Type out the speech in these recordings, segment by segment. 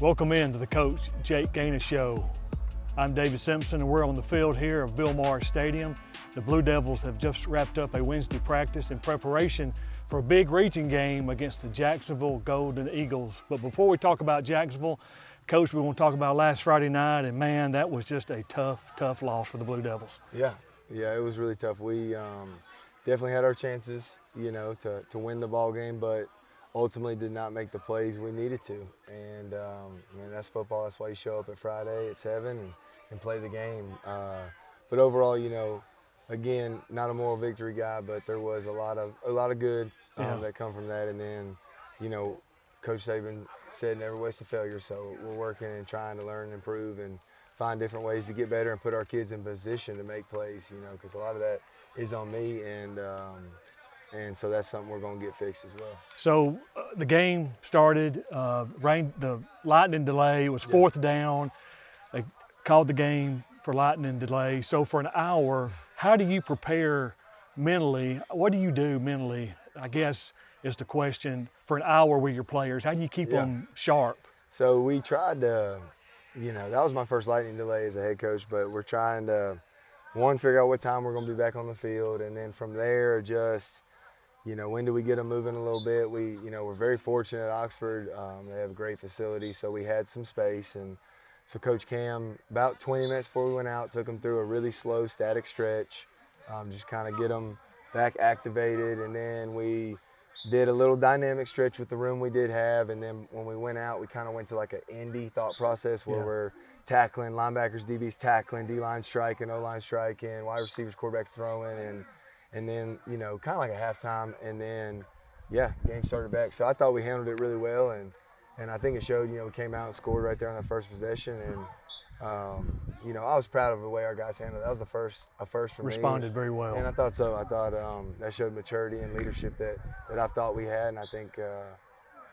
Welcome in to the Coach Jake Ganus Show. I'm David Simpson and we're on the field here of Bill Morris Stadium. The Blue Devils have just wrapped up a Wednesday practice in preparation for a big region game against the Jacksonville Golden Eagles. But before we talk about Jacksonville, Coach, we want to talk about last Friday night, and man, that was just a tough loss for the Blue Devils. Yeah, it was really tough. We definitely had our chances, to win the ball game, but ultimately did not make the plays we needed to. And that's football. That's why you show up at Friday at 7 and play the game. But overall, again, not a moral victory guy, but there was a lot of good that come from that. And then, Coach Saban said never waste a failure. So we're working and trying to learn and improve and find different ways to get better and put our kids in position to make plays, because a lot of that is on me, and so that's something we're going to get fixed as well. So the game started, the lightning delay, it was fourth down. They called the game for lightning delay. So for an hour, how do you prepare mentally? What do you do mentally, I guess, is the question, for an hour with your players? How do you keep them sharp? So we tried to, that was my first lightning delay as a head coach, but we're trying to, one, figure out what time we're going to be back on the field, and then from there just, when do we get them moving a little bit? We're very fortunate at Oxford. They have a great facility, so we had some space. And so Coach Cam, about 20 minutes before we went out, took them through a really slow static stretch, just kind of get them back activated. And then we did a little dynamic stretch with the room we did have. And then when we went out, we kind of went to like an indie thought process where we're tackling, linebackers, DBs tackling, D-line striking, O-line striking, wide receivers, quarterbacks throwing, and then, kind of like a halftime, and then, game started back. So I thought we handled it really well, and I think it showed, we came out and scored right there on that first possession, and, I was proud of the way our guys handled it. That was a first for me. Responded very well. And I thought so. I thought that showed maturity and leadership that I thought we had, and I think,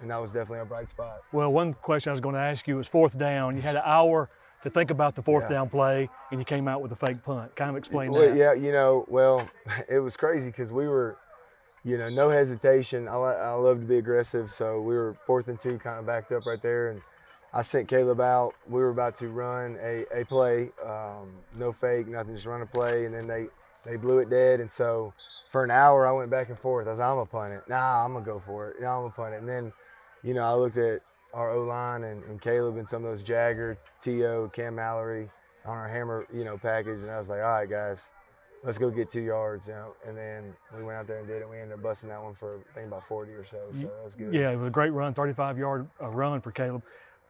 and that was definitely a bright spot. Well, one question I was going to ask you was fourth down. You had an hour to think about the fourth down play, and you came out with a fake punt. Kind of explain that. Yeah, it was crazy because we were, no hesitation. I love to be aggressive, so we were 4th and 2, kind of backed up right there, and I sent Caleb out. We were about to run a play, no fake, nothing, just run a play, and then they blew it dead. And so for an hour, I went back and forth. I was like, I'm going to punt it. Nah, I'm going to go for it. Nah, I'm going to punt it. And then, I looked at our O-line and Caleb and some of those Jagger, T.O., Cam Mallory on our hammer, package. And I was like, all right, guys, let's go get 2 yards. And then we went out there and did it. We ended up busting that one for, I think, about 40 or so. So that was good. Yeah, it was a great run, 35-yard run for Caleb.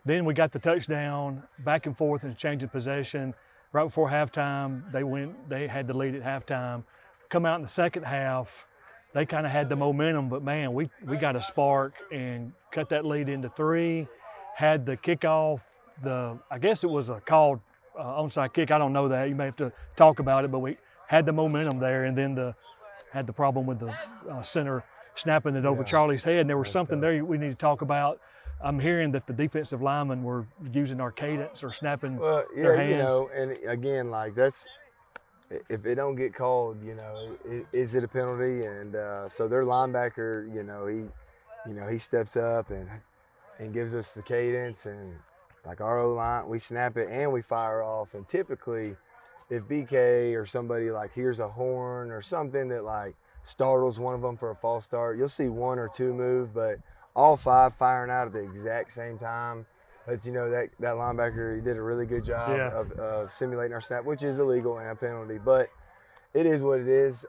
Then we got the touchdown, back and forth and change of possession. Right before halftime, they had the lead at halftime. Come out in the second half, they kind of had the momentum, but man, we got a spark and cut that lead into 3, had the kickoff, I guess it was a called onside kick. I don't know that. You may have to talk about it, but we had the momentum there, and then had the problem with the center snapping it over Charlie's head. And there was something there we need to talk about. I'm hearing that the defensive linemen were using our cadence or snapping their hands. And again, like that's, if it don't get called, is it a penalty? And so their linebacker, he steps up and gives us the cadence, and like our O-line, we snap it and we fire off. And typically, if BK or somebody like hears a horn or something that like startles one of them for a false start, you'll see 1 or 2 move, but all 5 firing out at the exact same time. But that linebacker, he did a really good job of simulating our snap, which is illegal and a penalty. But it is what it is.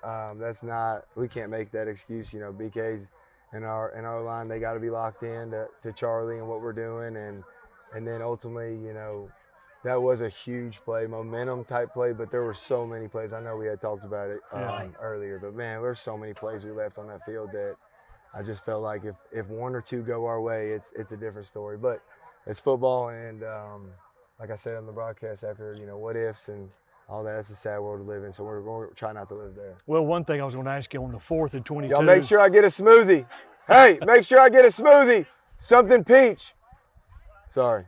We can't make that excuse. BK's and our line, they got to be locked in to Charlie and what we're doing, and then ultimately, that was a huge play, momentum type play. But there were so many plays. I know we had talked about it earlier, but man, there's so many plays we left on that field that I just felt like if 1 or 2 go our way, it's a different story. But it's football, and like I said on the broadcast after, what ifs and all that, it's a sad world to live in, so we're going to try not to live there. Well, one thing I was going to ask you on the 4th and 22. Y'all make sure I get a smoothie. Hey, make sure I get a smoothie. Something peach. Sorry.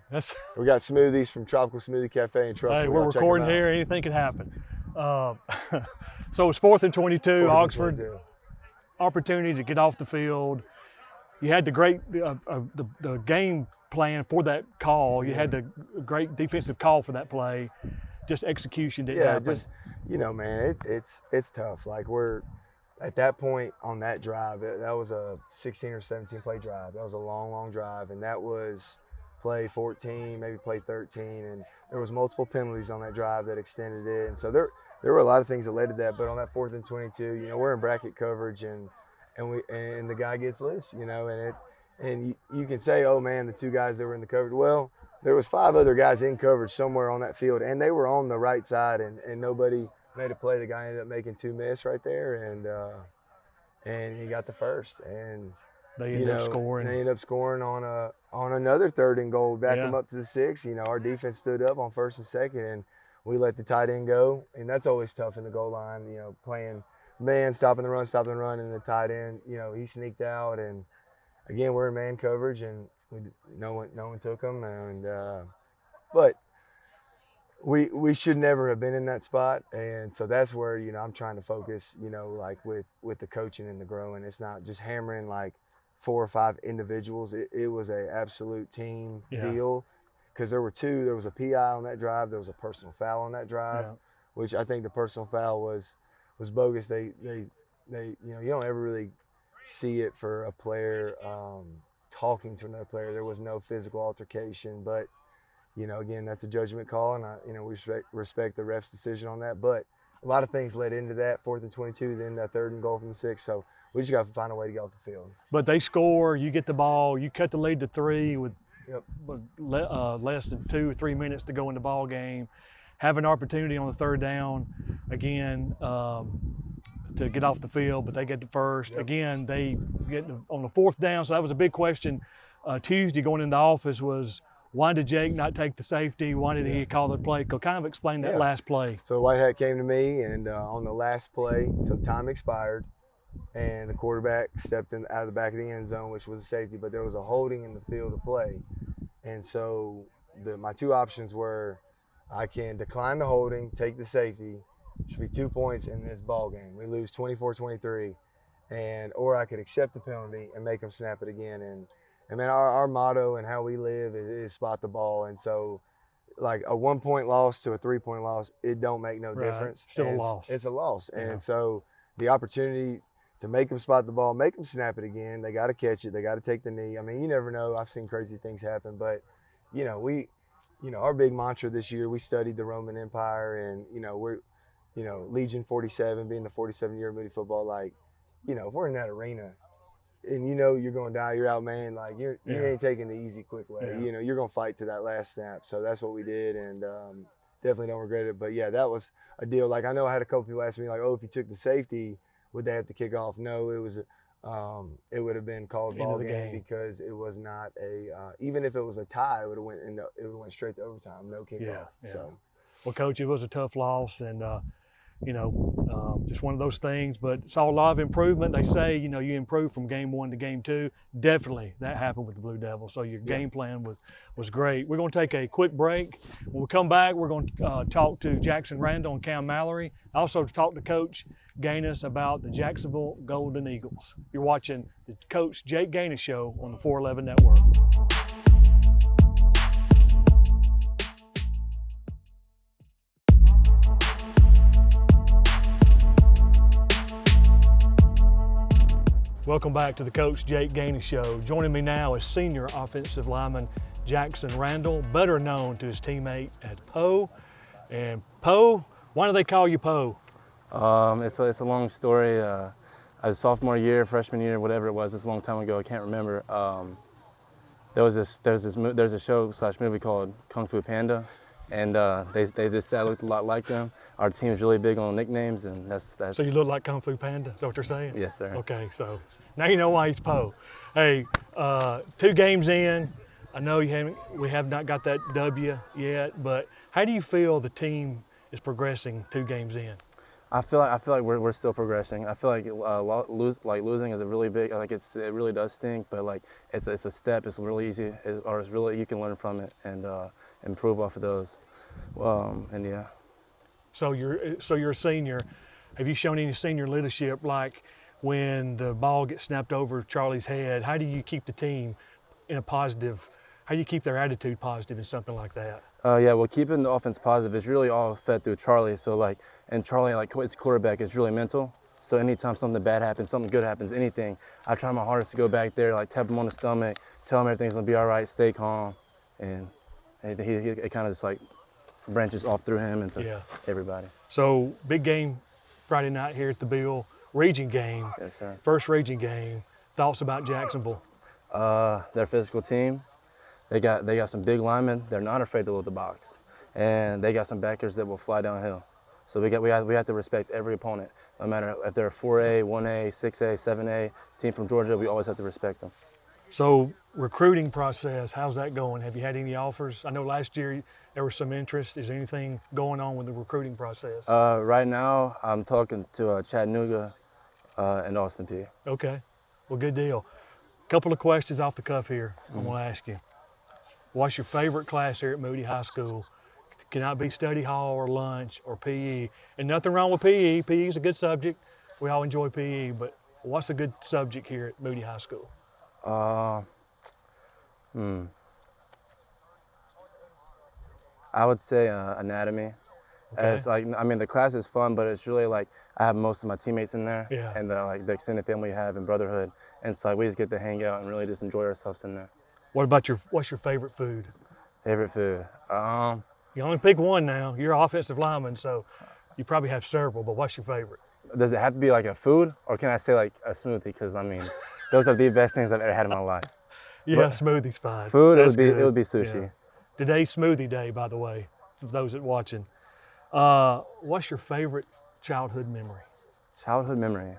We got smoothies from Tropical Smoothie Cafe in Trussville. Hey, we're recording here. Anything can happen. So it's 4th and 22, Oxford. 22. Opportunity to get off the field. You had the game plan for that call. You had the great defensive call for that play. Just execution didn't happen. Just man, it's tough. Like we're at that point on that drive. That was a 16 or 17 play drive. That was a long drive, and that was play 14, maybe play 13, and there was multiple penalties on that drive that extended it. And so there were a lot of things that led to that. But on that 4th and 22, we're in bracket coverage, and the guy gets loose, and you can say, oh man, the 2 guys that were in the coverage. Well, there was 5 other guys in coverage somewhere on that field, and they were on the right side, and nobody made a play. The guy ended up making 2 miss right there, and he got the first, and they ended up scoring. They ended up scoring on another 3rd and goal, back them up to the 6. Our defense stood up on 1st and 2nd, and we let the tight end go, and that's always tough in the goal line. Playing man, stopping the run, and the tight end, he sneaked out, and again we're in man coverage, and no one took him, and but we should never have been in that spot, and so that's where I'm trying to focus, like with the coaching and the growing. It's not just hammering like 4 or 5 individuals. It was a absolute team deal, because there was a PI on that drive, there was a personal foul on that drive, which I think the personal foul was bogus. They you don't ever really see it for a player talking to another player. There was no physical altercation, but again, that's a judgment call, and we respect the ref's decision on that. But a lot of things led into that 4th and 22, then that 3rd and goal from the 6. So we just got to find a way to get off the field. But they score, you get the ball, you cut the lead to 3 with less than 2 or 3 minutes to go in the ball game. Have an opportunity on the 3rd down again to get off the field, but they get the first. Again, they get on the 4th down. So that was a big question Tuesday going into the office was, why did Jake not take the safety? Why did he call the play? Kind of explain that last play. So White Hat came to me, and on the last play, so time expired, and the quarterback stepped out of the back of the end zone, which was a safety, but there was a holding in the field of play. And so my 2 options were, I can decline the holding, take the safety, should be 2 points in this ball game. We lose 24-23, or I could accept the penalty and make them snap it again. And man, our motto and how we live is spot the ball. And so, like a 1-point loss to a 3-point loss, it don't make no difference. Still a loss. It's a loss. And so the opportunity to make them spot the ball, make them snap it again. They got to catch it. They got to take the knee. I mean, you never know. I've seen crazy things happen, but our big mantra this year, we studied the Roman Empire, and we're, Legion 47 being the 47-year Moody football. Like, if we're in that arena, and you're going to die, you're out, man. Like you ain't taking the easy, quick way. You're going to fight to that last snap. So that's what we did, and definitely don't regret it. But yeah, that was a deal. Like I know I had a couple people ask me like, oh, if you took the safety, would they have to kick off? No, it was. It would have been called ball game because it was not a. Even if it was a tie, it would have went straight to overtime, no kickoff. Yeah. So, well, Coach, it was a tough loss, and just one of those things. But saw a lot of improvement. They say you improve from game 1 to game 2. Definitely that happened with the Blue Devils. So your game plan was great. We're going to take a quick break. When we come back, we're going to talk to Jackson Randall and Cam Mallory. Also to talk to Coach Ganus about the Jacksonville Golden Eagles. You're watching the Coach Jake Ganus Show on the 411 Network. Welcome back to the Coach Jake Ganus Show. Joining me now is senior offensive lineman Jackson Randall, better known to his teammate as Poe. And Poe, why do they call you Poe? It's a long story. As a sophomore year, freshman year, whatever it was, it's a long time ago. I can't remember. There's a show/movie called Kung Fu Panda, and they just said I looked a lot like them. Our team's really big on nicknames, and that's. So you look like Kung Fu Panda? Is that what they're saying? Yes, sir. Okay, so now you know why he's Poe. Hey, 2 games in, I know we have not got that W yet, but how do you feel the team is progressing 2 games in? I feel like we're still progressing. I feel like losing is a really big, it really does stink, but like it's a step. It's really easy, it's really, you can learn from it and improve off of those. And yeah. So you're a senior. Have you shown any senior leadership, like when the ball gets snapped over Charlie's head? How do you keep the team in a positive How do you keep their attitude positive in something like that? Yeah, well, keeping the offense positive is really all fed through Charlie. So like, and Charlie, like his quarterback, is really mental. So anytime something bad happens, something good happens, anything, I try my hardest to go back there, like tap him on the stomach, tell him everything's gonna be all right, stay calm, and it kind of just like branches off through him into everybody. So big game Friday night here at the Bill, region game. Yes, sir. First region game. Thoughts about Jacksonville? Their physical team. They got some big linemen. They're not afraid to load the box, and they got some backers that will fly downhill. So we have to respect every opponent, no matter if they're a 4A, 1A, 6A, 7A team from Georgia. We always have to respect them. So recruiting process, how's that going? Have you had any offers? I know last year there was some interest. Is there anything going on with the recruiting process? Right now, I'm talking to Chattanooga and Austin Peay. Okay, well, good deal. Couple of questions off the cuff here I'm going to ask you. What's your favorite class here at Moody High School? Cannot be study hall or lunch or PE. And nothing wrong with PE. PE is a good subject. We all enjoy PE, but what's a good subject here at Moody High School? I would say anatomy. Okay. As like, I mean, the class is fun, but it's really like I have most of my teammates in there, and the extended family you have and brotherhood, and so like, we just get to hang out and really just enjoy ourselves in there. What about what's your favorite food? Favorite food? You only pick one now. You're an offensive lineman, so you probably have several, but what's your favorite? Does it have to be like a food, or can I say like a smoothie? Because I mean, those are the best things I've ever had in my life. Yeah, but smoothie's fine. Food, it would be sushi. Yeah. Today's smoothie day, by the way, for those that are watching. What's your favorite childhood memory? Childhood memory.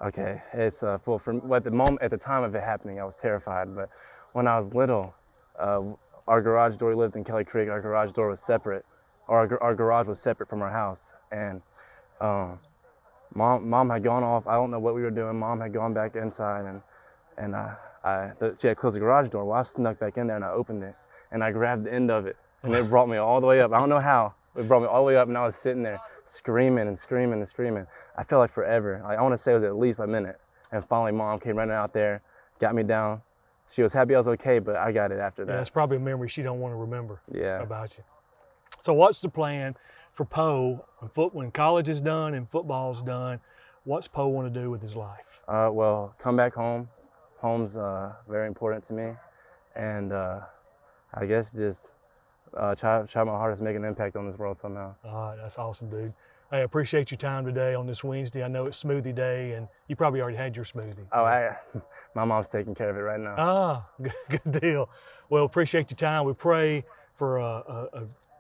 Okay, it's well, at the time of it happening, I was terrified. But when I was little, our garage door, we lived in Kelly Creek. Our garage door was separate, or our garage was separate from our house. And mom had gone off. I don't know what we were doing. Mom had gone back inside, and she had closed the garage door. Well, I snuck back in there and I opened it, and I grabbed the end of it, and it brought me all the way up. I don't know how. It brought me all the way up, and I was sitting there screaming and screaming and screaming. I felt like forever. Like, I want to say it was at least a minute. And finally, Mom came running out there, got me down. She was happy I was okay, but I got it after that. Yeah, it's probably a memory she don't want to remember Yeah. about you. So what's the plan for Poe when college is done and football's done? What's Poe want to do with his life? Well, come back home. Home's very important to me. And I guess just try my hardest to make an impact on this world somehow. All right, that's awesome, dude. Hey, I appreciate your time today on this Wednesday. I know it's smoothie day, and you probably already had your smoothie. Oh, my mom's taking care of it right now. Ah, good deal. Well, appreciate your time. We pray for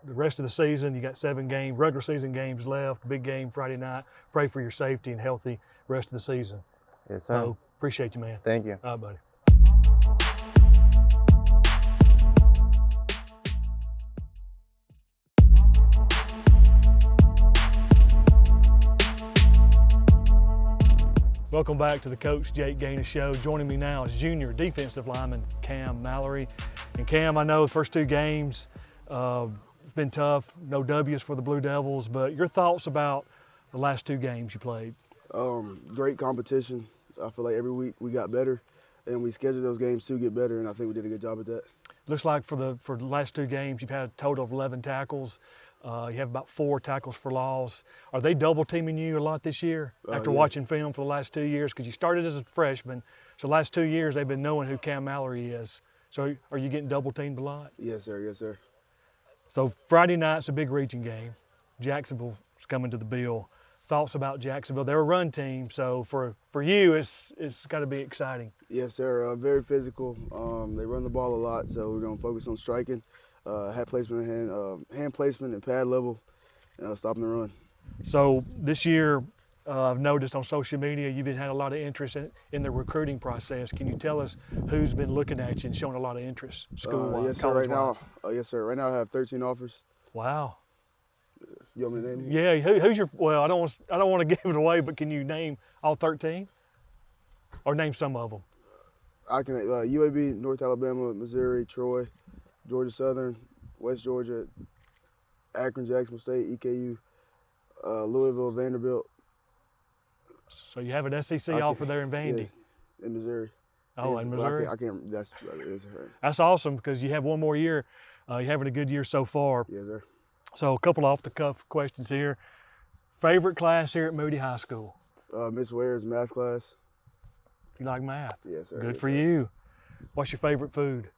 the rest of the season. You got 7 games, regular season games left, big game Friday night. Pray for your safety and healthy rest of the season. Yes, sir. So, appreciate you, man. Thank you. All right, buddy. Welcome back to the Coach Jake Ganus Show. Joining me now is junior defensive lineman Cam Mallory. And Cam, I know the first 2 games, it's been tough, no W's for the Blue Devils, but your thoughts about the last 2 games you played? Great competition. I feel like every week we got better, and we scheduled those games to get better, and I think we did a good job at that. Looks like for the last 2 games, you've had a total of 11 tackles. You have about 4 tackles for loss. Are they double teaming you a lot this year after watching film for the last 2 years? Because you started as a freshman, so the last 2 years they've been knowing who Cam Mallory is. So are you getting double teamed a lot? Yes, sir. Yes, sir. So Friday night's a big region game. Jacksonville's coming to the Bill. Thoughts about Jacksonville? They're a run team, so for you, it's got to be exciting. Yes, sir. Very physical. They run the ball a lot, so we're going to focus on striking, hand placement, hand placement, and pad level, stopping the run. So this year, I've noticed on social media you've been had a lot of interest in the recruiting process. Can you tell us who's been looking at you and showing a lot of interest, school-wise, yes, sir. college-wise? Yes, sir. Right now I have 13 offers. Wow. You want me to name them? Yeah. Who's your? Well, I don't want to give it away, but can you name all 13, or name some of them? I can. UAB, North Alabama, Missouri, Troy, Georgia Southern, West Georgia, Akron, Jacksonville State, EKU, Louisville, Vanderbilt. So you have an SEC offer there in Vandy. Yeah, in Missouri. Oh, in Missouri? I can't. That's it's her. That's awesome because you have one more year. You're having a good year so far. Yes, sir. So a couple off-the-cuff questions here. Favorite class here at Moody High School? Miss Ware's math class. You like math? Yes, sir. Good Yes, for sir. you. What's your favorite food?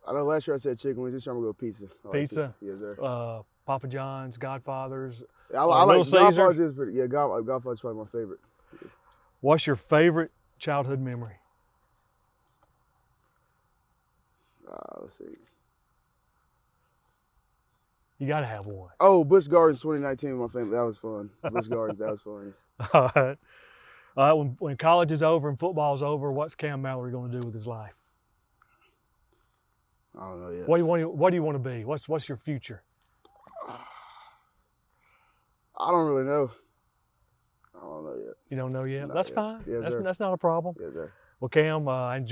I know last year I said chicken wings. This year I'm gonna go pizza. I like Pizza? Yes, sir. Papa John's, Godfather's. I Little like Caesar? Godfather's is pretty. Yeah, Godfather's probably my favorite. What's your favorite childhood memory? Let's see. You got to have one. Oh, Busch Gardens 2019 with my family. That was fun. Busch Gardens, that was fun. All right. When college is over and football's over, what's Cam Mallory going to do with his life? I don't know yet. What do you want to be? What's your future? I don't really know. I don't know yet. You don't know yet? Not That's yet. fine. Yes, sir. That's not a problem. Yes, sir. Well, Cam, I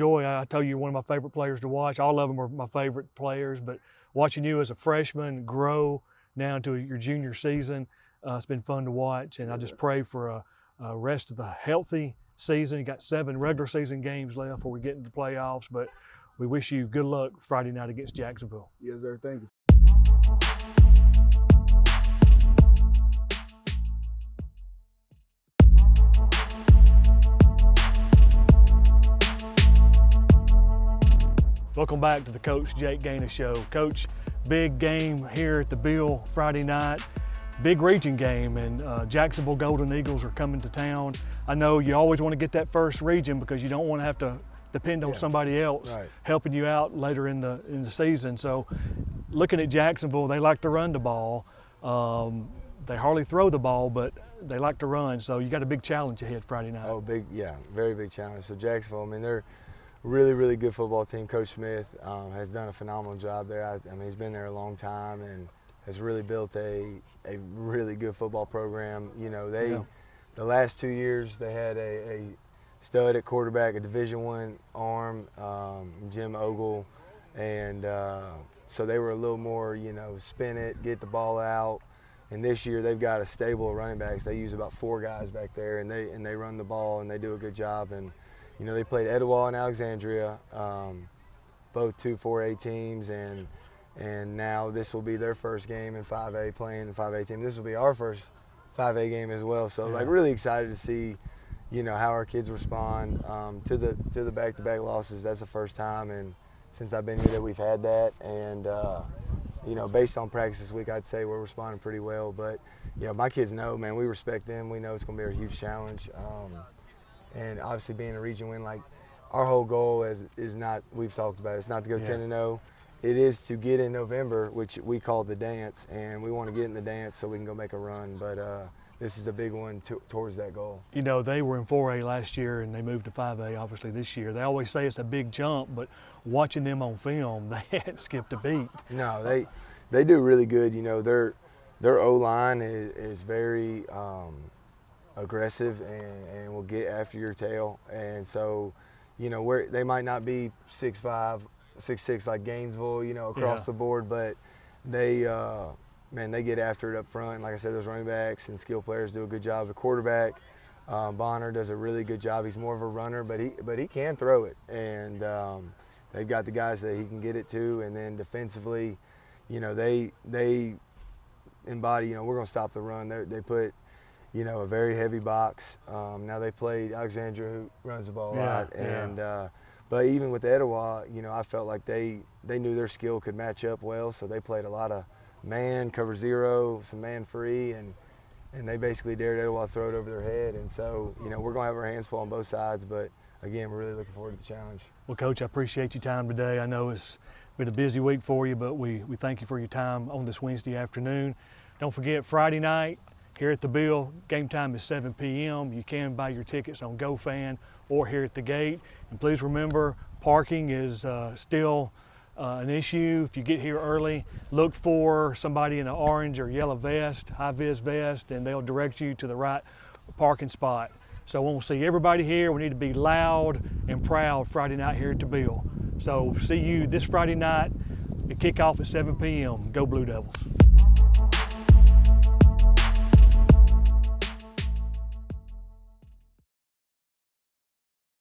tell you, you're one of my favorite players to watch. All of them are my favorite players, but watching you as a freshman grow now into your junior season, it's been fun to watch. And I just pray for a rest of the healthy season. You got 7 regular season games left before we get into the playoffs, but we wish you good luck Friday night against Jacksonville. Yes, sir. Thank you. Welcome back to the Coach Jake Ganus Show. Coach, big game here at the Bill Friday night. Big region game, and Jacksonville Golden Eagles are coming to town. I know you always want to get that first region because you don't want to have to depend on somebody else helping you out later in the season. So looking at Jacksonville, they like to run the ball. They hardly throw the ball, but they like to run. So you got a big challenge ahead Friday night. Oh, very big challenge. So Jacksonville, I mean, they're really, really good football team. Coach Smith has done a phenomenal job there. I mean, he's been there a long time and has really built a really good football program. You know, the last 2 years they had a stud at quarterback, a Division I arm, Jim Ogle, and so they were a little more, you know, spin it, get the ball out. And this year they've got a stable of running backs. They use about 4 guys back there, and they run the ball and they do a good job. And you know, they played Etowah and Alexandria, both 2 4A teams, and now this will be their first game in 5A playing the 5A team. This will be our first 5A game as well. So like really excited to see, you know, how our kids respond to the back-to-back losses. That's the first time and since I've been here that we've had that. And you know, based on practice this week, I'd say we're responding pretty well. But you know, my kids know, man, we respect them. We know it's going to be a huge challenge. And obviously being a region win, like our whole goal is not, we've talked about it, it's not to go 10-0. It is to get in November, which we call the dance, and we want to get in the dance so we can go make a run. But this is a big one towards that goal. You know, they were in 4A last year and they moved to 5A obviously this year. They always say it's a big jump, but watching them on film, they hadn't skipped a beat. No, they do really good. You know, their O-line is very aggressive and will get after your tail. And so, you know, they might not be 6'5", 6'6" like Gainesville, you know, across the board, but they, man, they get after it up front. Like I said, those running backs and skill players do a good job. The quarterback, Bonner, does a really good job. He's more of a runner, but he can throw it. And they've got the guys that he can get it to. And then defensively, you know, they embody, you know, we're going to stop the run. They put, you know, a very heavy box. Now they played Alexandria, who runs the ball a lot. And but even with Etowah, you know, I felt like they knew their skill could match up well, so they played a lot of man, cover zero, some man free, and they basically dared Etowah to throw it over their head. And so, you know, we're going to have our hands full on both sides, but again, we're really looking forward to the challenge. Well, Coach, I appreciate your time today. I know it's been a busy week for you, but we thank you for your time on this Wednesday afternoon. Don't forget, Friday night, here at the Bill, game time is 7 p.m. You can buy your tickets on GoFan or here at the gate. And please remember, parking is still an issue. If you get here early, look for somebody in an orange or yellow vest, high-vis vest, and they'll direct you to the right parking spot. So we want to see everybody here. We need to be loud and proud Friday night here at the Bill. So see you this Friday night at kickoff at 7 p.m. Go Blue Devils.